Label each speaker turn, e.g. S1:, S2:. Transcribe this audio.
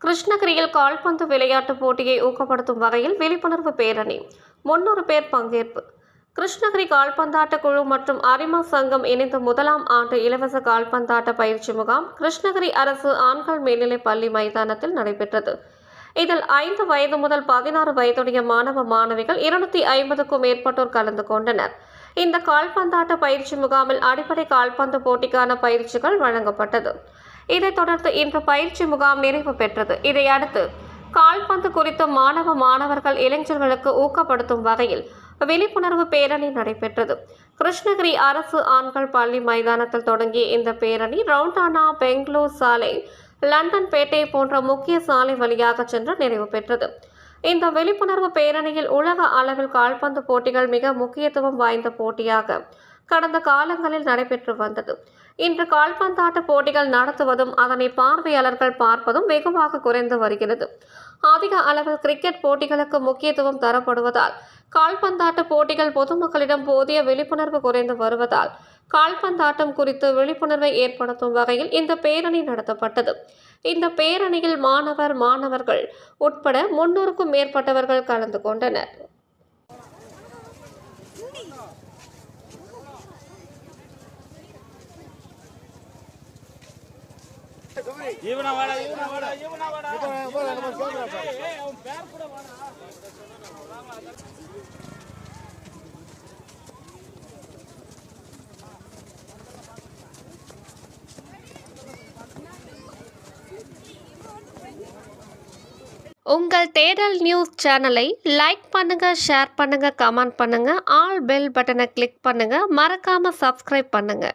S1: கிருஷ்ணகிரியில் கால்பந்து விளையாட்டுப் போட்டியை ஊக்கப்படுத்தும் வகையில் விழிப்புணர்வு பேரணி 300 பேர் பங்கேற்பு. கிருஷ்ணகிரி கால்பந்தாட்ட குழு மற்றும் அரிமா சங்கம் இணைந்த முதலாம் ஆண்டு இலவச கால்பந்தாட்ட பயிற்சி முகாம் கிருஷ்ணகிரி அரசு ஆண்கள் மேல்நிலைப் பள்ளி மைதானத்தில் நடைபெற்றது. இதில் 5 வயது முதல் 16 வயதுடைய மாணவ மாணவிகள் 250க்கும் மேற்பட்டோர் கலந்து கொண்டனர். இந்த கால்பந்தாட்ட பயிற்சி முகாமில் அடிப்படை கால்பந்து போட்டிக்கான பயிற்சிகள் வழங்கப்பட்டது. இதைத் தொடர்ந்து இன்று பயிற்சி முகாம் நிறைவு பெற்றது. இதையடுத்து கால்பந்து குறித்த மாணவர்கள் இளைஞர்களுக்கு ஊக்கப்படுத்தும் வகையில் விழிப்புணர்வு பேரணி நடைபெற்றது. கிருஷ்ணகிரி அரசு ஆண்கள் பள்ளி மைதானத்தில் தொடங்கிய இந்த பேரணி ரவுண்டானா, பெங்களூர் சாலை, லண்டன் பேட்டை போன்ற முக்கிய சாலை வழியாக சென்று நிறைவு பெற்றது. இந்த விழிப்புணர்வு பேரணியில் உலக அளவில் கால்பந்து போட்டிகள் மிக முக்கியத்துவம் வாய்ந்த போட்டியாக கடந்த காலங்களில் நடைபெற்று வந்தது. இன்று கால்பந்தாட்ட போட்டிகள் நடத்துவதும் அதனை பார்வையாளர்கள் பார்ப்பதும் வெகுவாக குறைந்து வருகிறது. அதிக அளவில் கிரிக்கெட் போட்டிகளுக்கு முக்கியத்துவம் தரப்படுவதால் கால்பந்தாட்ட போட்டிகள் பொதுமக்களிடம் போதிய விழிப்புணர்வு குறைந்து வருவதால் கால்பந்தாட்டம் குறித்து விழிப்புணர்வை ஏற்படுத்தும் வகையில் இந்த பேரணி நடத்தப்பட்டது. இந்த பேரணியில் மாணவர்கள் உட்பட 300க்கும் மேற்பட்டவர்கள் கலந்து கொண்டனர். உங்கள் தேடல் நியூஸ் சேனலை லைக் பண்ணுங்க, ஷேர் பண்ணுங்க, கமெண்ட் பண்ணுங்க, ஆல் பெல் பட்டனை கிளிக் பண்ணுங்க, மறக்காம சப்ஸ்கிரைப் பண்ணுங்க.